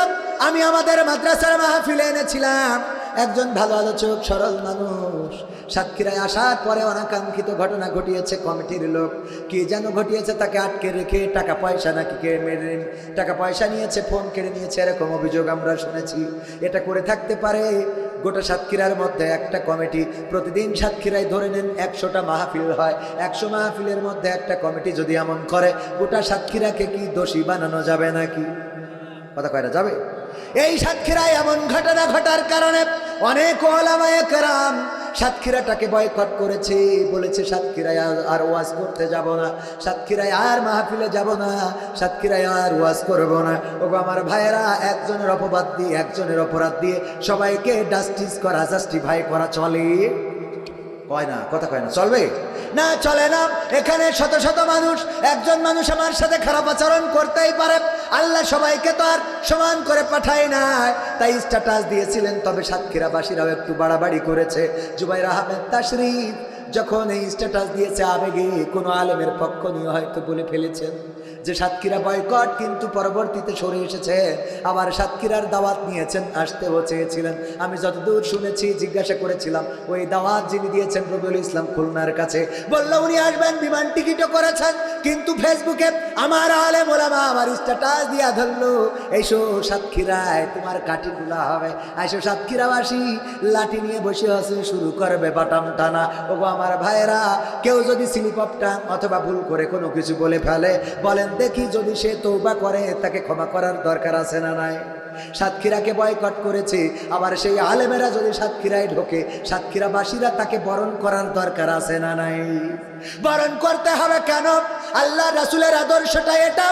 আমি আমাদের মাদ্রাসার মাহফিলে এনেছিলাম একজন ভালো আলোচক, সরল মানুষ। সাতক্ষীরায় আসার পরে অনাকাঙ্ক্ষিত ঘটনা ঘটিয়েছে। কমিটির লোক কি যেন ঘটিয়েছে, তাকে আটকে রেখে টাকা পয়সা নাকি টাকা পয়সা নিয়েছে, ফোন কেড়ে নিয়েছে, এরকম অভিযোগ আমরা শুনেছি। এটা করে থাকতে পারে গোটা সাতক্ষীরার মধ্যে একটা কমিটি প্রতিদিন সাতক্ষীরায় ধরে নেন 100টা মাহফিল হয়, 100 মাহফিলের মধ্যে একটা কমিটি যদি এমন করে, গোটা সাতক্ষীরাকে কি দোষী বানানো যাবে নাকি? কথা কয়টা যাবে? এই সাতক্ষীরায় এমন ঘটনা ঘটার কারণে অনেক ওলামায়ে কেরাম সাতক্ষীরাটাকে বয়কট করেছে, বলেছে সাতক্ষীরায় আর ওয়াজ করতে যাব না, সাতক্ষীরায় আর মাহফিলে যাব না, সাতক্ষীরায় আর ওয়াজ করব না। ওগো আমার ভাইয়েরা, একজনের অপবাদ দিয়ে, একজনের অপরাধ দিয়ে সবাইকে জাস্টিফাই করা চলে? কয় না, কথা কয় না, চলবে না? চলে না। এখানে শত শত মানুষ, একজন মানুষ আমার সাথে খারাপ আচরণ করতেই পারে, আল্লাহ সবাইকে তো আর সমান করে পাঠায় নাই, তাই স্ট্যাটাস দিয়েছিলেন। তবে সাতক্ষীরাবাসীরাও একটু বাড়াবাড়ি করেছে। জুবায়ের আহমেদ তাশরিফ যখন এই স্ট্যাটাস দিয়েছে, আবেগে কোনো আলেমের পক্ষ নিয়ে হয়তো বলে ফেলেছেন যে সাতক্ষীরা বয়কট, কিন্তু পরবর্তীতে সরে এসেছে, আবার সাতক্ষীরার দাওয়াত নিয়েছেন, আসতেও চেয়েছিলেন। আমি যতদূর শুনেছি, জিজ্ঞাসা করেছিলাম, ওই দাওয়াত যিনি দিয়েছেন রবিউল ইসলাম খুলনার কাছে, বললো উনি আসবেন, বিমান টিকিটও করেছেন, কিন্তু ফেসবুকে আমার আলেম ওলামা আমার স্ট্যাটাস দিয়া ধরলো, এইসো সাতক্ষীরায় তোমার কাঠি খোলা হবে, আইসো সাতক্ষীরাবাসী লাঠি নিয়ে বসে আছে, শুরু করবে বাটাম টানা। ওগো আমার ভাইয়েরা, কেউ যদি স্লিপ অফ টাং অথবা ভুল করে কোনো কিছু বলে ফেলে, বলেন দেখি, যদি সে তওবা করে তাকে ক্ষমা করার দরকার আছে না নাই? সাতক্ষীরাকে বয়কট করেছে, আবার সেই আলেমেরা যদি সাতক্ষীরায় ঢোকে, সাতক্ষীরাবাসীরা তাকে বরণ করার দরকার আছে না নাই? বরণ করতে হবে কেন? আল্লাহ রাসূলের আদর্শটা এটা।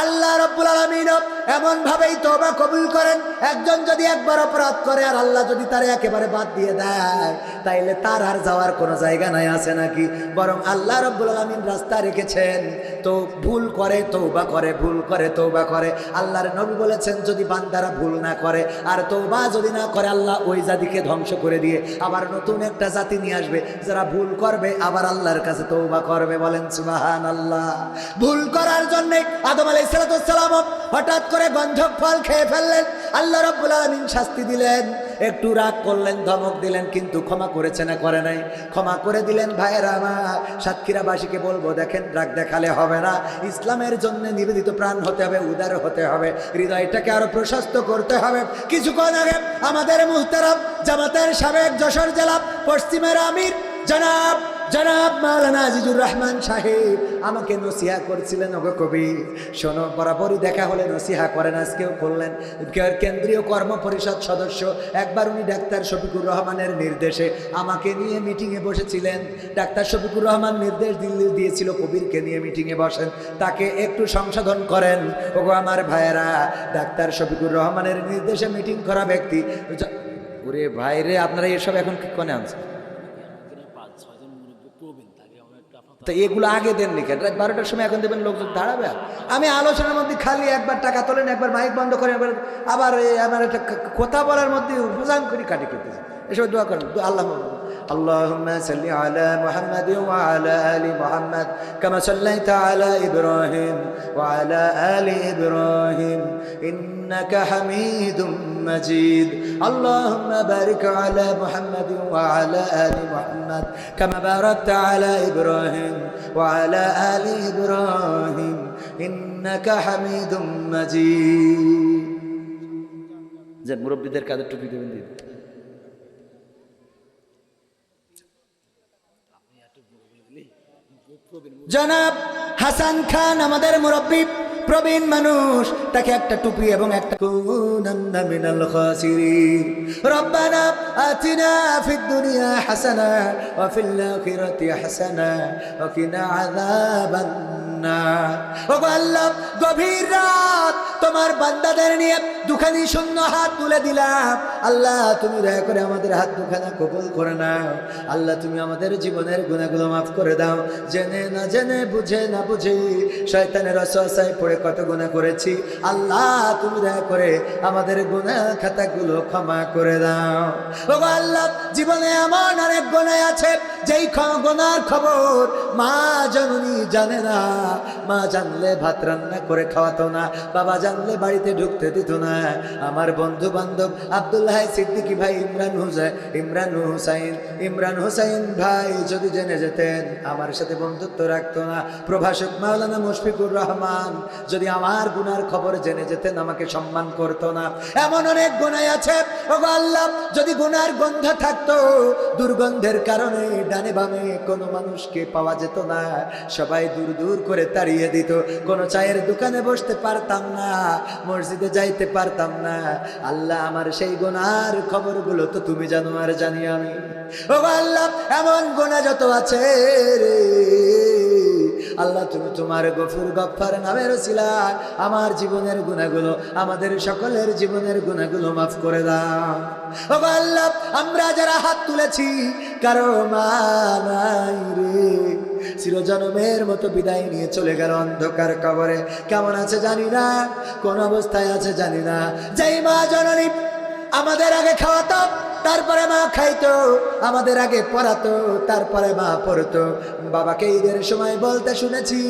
আল্লাহ রাব্বুল আলামিন এমন ভাবেই তওবা কবুল করেন, একজন যদি একবার অপরাধ করে আর আল্লাহ যদি তারে একেবারে বাদ দিয়ে দেয়, তাইলে তার আর যাওয়ার কোনো জায়গা নাই আছে নাকি? বরং আল্লাহ রাব্বুল আলামিন রাস্তা রেখেছেন, তো ভুল করে তওবা করে, ভুল করে তওবা করে। আল্লাহর নবী বলেছেন যদি বান্দারা ভুল না করে আর তওবা যদি না করে, আল্লাহ ওই জাতিকে ধ্বংস করে দিয়ে আবার নতুন একটা জাতি নিয়ে আসবে যারা ভুল করবে আবার আল্লাহর কাছে তওবা করবে। বলেন সুবহানাল্লাহ। ভুল করার জন্য আদম আলাইহিস সালাম হঠাৎ করে গন্ধক ফল খেয়ে ফেললেন, আল্লাহ রাব্বুল আলামিন শাস্তি দিলেন, একটু রাগ করলেন, ধমক দিলেন, কিন্তু ক্ষমা করেছে না করে নাই? ক্ষমা করে দিলেন। ভাইয়েরা আমার, সাতক্ষীরাবাসীকে বলবো, দেখেন রাগ দেখালে হবে না, ইসলামের জন্য নিবেদিত প্রাণ হতে হবে, উদার হতে হবে, হৃদয়টাকে আরো প্রশস্ত করতে হবে। কিছুক্ষণ আগে আমাদের মুহতারাম জামাতের সাবেক যশোর জেলা পশ্চিমের আমির জনাব মাওলানা আজিজুর রহমান সাহেব আমাকে নসিহা করছিলেন, ওগো কবি শোনো, বরাবরই দেখা হলে নসিহা করেন, আজকেও করলেন। কেন্দ্রীয় কর্ম পরিষদ সদস্য, একবার উনি ডাক্তার শফিকুর রহমানের নির্দেশে আমাকে নিয়ে মিটিংয়ে বসেছিলেন। ডাক্তার শফিকুর রহমান নির্দেশ দিয়েছিল কবিরকে নিয়ে মিটিংয়ে বসেন, তাকে একটু সংশোধন করেন। ওগো আমার ভাইয়েরা, ডাক্তার শফিকুর রহমানের নির্দেশে মিটিং করা ব্যক্তি, ওরে ভাইরে আপনারা এসব এখন কোনে আনছেন? তো এগুলো আগে দেন লিখে, 12টার সময় এখন দেবেন, লোকজন দাঁড়াবে। আমি আলোচনার মধ্যে খালি একবার টাকা তোলেন, একবার মাইক বন্ধ করেন, আবার আমার একটা কথা বলার মধ্যে উপজান করি কাটি করতেছে। এসব দোয়া করেন, আল্লাহ اللهم صل على محمد وعلى آل محمد كما صليت على إبراهيم وعلى آل إبراهيم إنك حميد مجيد اللهم بارك على محمد وعلى آل محمد كما باركت على إبراهيم وعلى آل إبراهيم إنك حميد مجيد যে মুরব্বীদের কাঁধে টুপি দেবেন দিন। জনাব হাসান খান আমাদের মুরব্বী, প্রবীণ মানুষ, তাকে একটা টুপি এবং একটা কুনান্না মিনাল খাসিরিন রব্বানা আতিনা ফিদ দুনিয়া হাসানা ওয়া ফিল আখিরাতি হাসানা ওয়া কিনা আযাবান নার। ও আল্লাহ, গভীর রাত তোমার বান্দাদের নিয়ে দুখানি শূন্য হাত তুলে দিলাম। আল্লাহ তুমি দয়া করে আমাদের হাত দুখানা কবুল করে নাও। আল্লাহ তুমি আমাদের জীবনের গুনাহগুলো মাফ করে দাও। জেনে না জেনে, বুঝে না বুঝে শয়তানের ওয়াসওয়াসায় পড়ে কত গুনাহ করেছি। আল্লাহ তুমি দয়া করে আমাদের গুনাহ খাতাগুলো ক্ষমা করে দাও। ও আল্লাহ, জীবনে এমন অনেক গুনাহ আছে যেই গুনার খবর মা জননী জানে না। মা জানলে ভাত রান্না করে খাওয়াতো না, বাবা জানলে বাড়িতে ঢুকতে দিত না। আমার বন্ধু বান্ধব আব্দুল্লাহ সিদ্দিকী ভাই, ইমরান হুসাইন ভাই যদি জেনে যেতেন আমার সাথে বন্ধুত্ব রাখতো না। প্রভাষক মাওলানা মুশফিকুর রহমান যদি আমার গুনার খবর জেনে যেতেন আমাকে সম্মান করতো না। এমন অনেক গুনাহ আছে ওগো আল্লাহ, যদি গুনার গন্ধ থাকতো, দুর্গন্ধের কারণে ডানে বামে কোনো মানুষকে পাওয়া যেত না, সবাই দূর দূর করে তাড়িয়ে দিত। কোনো চায়ের দোকানে বসতে পারতাম না, মসজিদে যাইতে পারতাম না। আল্লাহ, আমার সেই গুনার খবরগুলো তো তুমি জানো আর জানি আমি। ও আল্লাহ, এমন গুনাহ যত আছে রে আল্লাহ, তুমি তোমার গফুর গফফার নামের ওসিলায় আমার জীবনের গুনাহগুলো, আমাদের সকলের জীবনের গুনাহগুলো মাফ করে দাও। ও আল্লাহ, আমরা যারা হাত তুলেছি কারো মা নাই রে, চিরজনমের মতো বিদায় নিয়ে চলে গেল অন্ধকার কবরে। কেমন আছে জানি না, কোন অবস্থায় আছে জানি না। যেই মা জননী আমাদের আগে খাওয়াতো, তারপরে মা খাইতো, আমাদের আগে পড়াতো, তারপরে মা পড়তো। বাবাকে ঈদের সময় বলতে শুনেছি,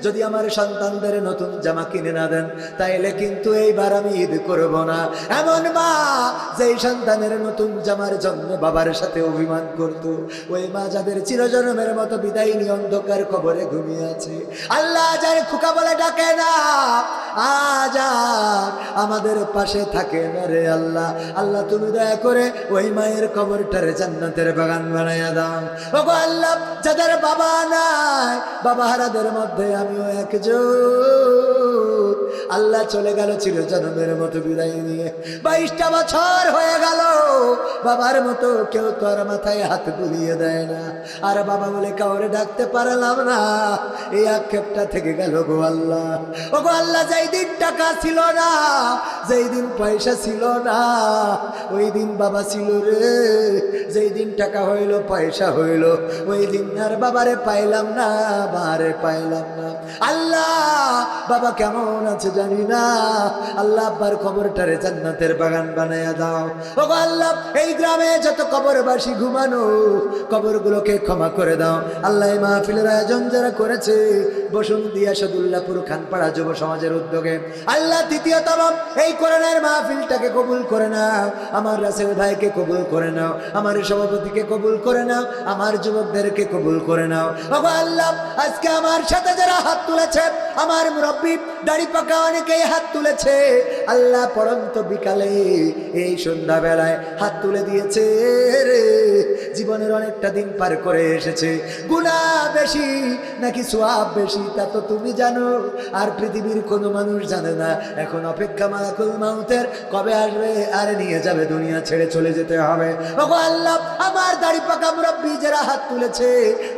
যদি আমার সন্তানদের নতুন জামা কিনে না দেন তাইলে কিন্তু এইবার আমি ঈদ করব না। এমন মা যেই সন্তানের নতুন জামার জন্য বাবার সাথে অভিমান করত, ওই মা যাদের চিরজন্মের মতো বিদায় নিয়ে অন্ধকার কবরে ঘুমিয়ে আছে। আল্লাহ যার খোকা বলে ডাকে না, আজ আর আমাদের পাশে থাকে না রে আল্লাহ। আল্লাহ তুমি দয়া করে ওই মায়ের কবরটারে জান্নাতের বাগান বানাইয়া দাও। ওগো আল্লাহ, যাদের বাবা নাই, বাবা হারাদের মধ্যে আমিও একজন। আল্লাহ চলে গেল চিরজন্মের মতো বিদায় নিয়ে। 22টা বছর হয়ে গেল, বাবার মতো কেউ তো আর মাথায় হাত বুলিয়ে দেয় না, আর বাবা বলে কাউরে ডাকতে পারলাম না। এই আক্ষেপটা থেকে গেল গো আল্লাহ। ও গো আল্লাহ, যেই দিন টাকা ছিল না, যেই দিন পয়সা ছিল না, ওই দিন বাবা ছিল রে। যেই দিন টাকা হইল, পয়সা হইল, ওই দিন আর বাবারে পাইলাম না, বাবারে পাইলাম না। আল্লাহ, বাবা কেমন আছে জানি না, আল্লাহ আব্বার কবরটারে জান্নাতের বাগান বানায়া দাও। ও গো আল্লাহ, এই গ্রামে যত কবরবাসী ঘুমানো, কবরগুলোকে ক্ষমা করে দাও। আল্লাহ, এই মাহফিলের আয়োজন যারা করেছে বসুন্তিয়া সদুল্লাপুর খানপাড়া যুব সমাজের উদ্যোগে, আল্লাহ তৃতীয়তম এই কোরআনের মাহফিলটাকে কবুল করে নাও। আমার রাসেল ভাইকে কবুল করে নাও, আমার সভাপতিকে কবুল করে নাও, আমার যুবকদেরকে কবুল করে নাও। ওগো আল্লাহ, আজকে আমার সাথে যারা হাত তুলেছে, আমার মুরব্বী দাড়ি পাকা অনেকেই হাত তুলেছে, আল্লাহ পড়ন্ত বিকালে এই সন্ধ্যা বেলায় হাত তুলে দিয়েছে রে। জীবনের অনেকটা দিন পার করে এসেছে, গুনাহ বেশি নাকি সওয়াব বেশি তা তো তুমি জানো, আর পৃথিবীর কোনো মানুষ জানে না। এখন অপেক্ষা মালাকুল মাউতের কবে আসবে আর নিয়ে যাবে, দুনিয়া ছেড়ে চলে যেতে হবে। ওগো আল্লাহ, আমার দাড়ি পাকা মুরব্বী যারা হাত তুলেছে,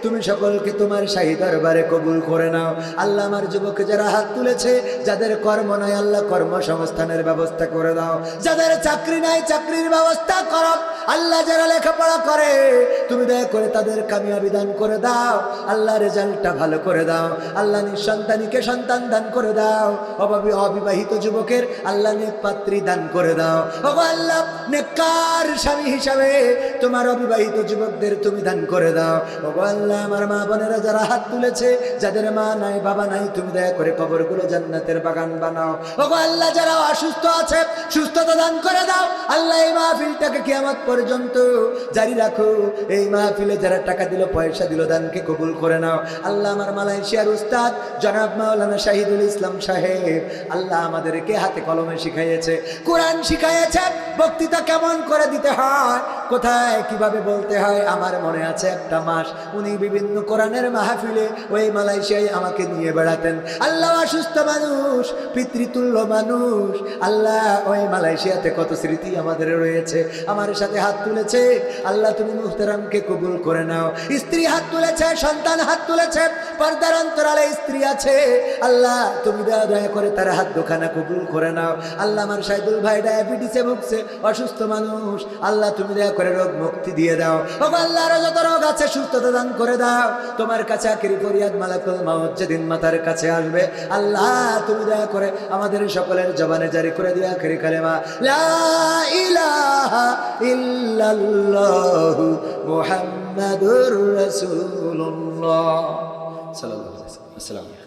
তুমি সকলকে তোমার শাহী দরবারে কবুল করে নাও। আল্লাহ, আমার যুবক যারা হাত তুলেছে, যাদের কর্ম নাই আল্লাহ কর্মসংস্থানের ব্যবস্থা করে দাও, যাদের চাকরি নাই চাকরির ব্যবস্থা করো। আল্লাহ, যারা লেখাপড়া করে তুমি দয়া করে তাদের কামিয়াবি দান করে দাও। আল্লাহ, রেজাল্টটা ভালো করে দাও। আল্লাহ, নিঃসন্তানীকে সন্তান দান করে দাও। অবিবাহিত যুবকের আল্লাহ নেক পাত্রী দান করে দাও। ওগো আল্লাহ, নেককার স্বামী হিসাবে তোমার অবিবাহিত যুবকদের তুমি দান করে দাও। ওগো আল্লাহ, আমার মা বোনেরা যারা হাত তুলেছে, যাদের মা নাই বাবা নাই, তুমি দয়া করে কবরগুলো জান্নাতের বাগান বানাও। ওগো আল্লাহ, যারা অসুস্থ আছে সুস্থতা দান করে দাও। আল্লাহ, এই মাহফিলটাকে কিয়ামত পর্যন্ত জারি রাখো। এই মাহফিলে যারা টাকা দিল, পয়সা দিল, দানকে কবুল করে নাও। আল্লাহ, আমার মালয়েশিয়ার উস্তাদ জনাব মাওলানা শাহিদুল ইসলাম সাহেব, আল্লাহ আমাদেরকে হাতে কলমে শিখাইয়েছে, কোরআন শিখাইয়েছে, বক্তৃতা কেমন করে দিতে হয়, কোথায় কিভাবে বলতে হয়। আমার মনে আছে একটা মাস উনি বিভিন্ন কোরআনের মাহফিলে ওই মালয়েশিয়ায় আমাকে নিয়ে বেড়াতেন। আল্লাহ, অসুস্থ মানুষ, পিতৃতুল্য মানুষ, আল্লাহ ওই মালয়েশিয়াতে কত স্মৃতি আমাদের রয়েছে। আমার সাথে হাত তুলেছে, আল্লাহ তুমি মুহতারামকে কবুল করে নাও। স্ত্রী হাত তুলেছে, সন্তান হাত তুলেছে, পর্দার অন্তরালে স্ত্রী আছে, আল্লাহ তুমি দয়া করে তার হাত দুখানা কবুল করে নাও। আল্লাহ, আমার শাহিদুল ভাই ডায়াবেটিসে ভুগছে, অসুস্থ মানুষ, আল্লাহ তুমি দয়া করে রোগ মুক্তি দিয়ে দাও। ও আল্লাহ, আরো যত রোগ আছে সুস্থতা দান করে দাও। তোমার কাছে আখিরি ফরিয়াদ মালাকুল মাউত যেদিন মাথার কাছে আসবে, আল্লাহ তুমি দয়া করে আমাদের সকলের জবানে জারি করে দিও আখিরি কালেমা লা ইলাহা ইল্লাল্লাহু মুহাম্মাদুর রাসূলুল্লাহ সাল্লাল্লাহু আলাইহি ওয়াসাল্লাম।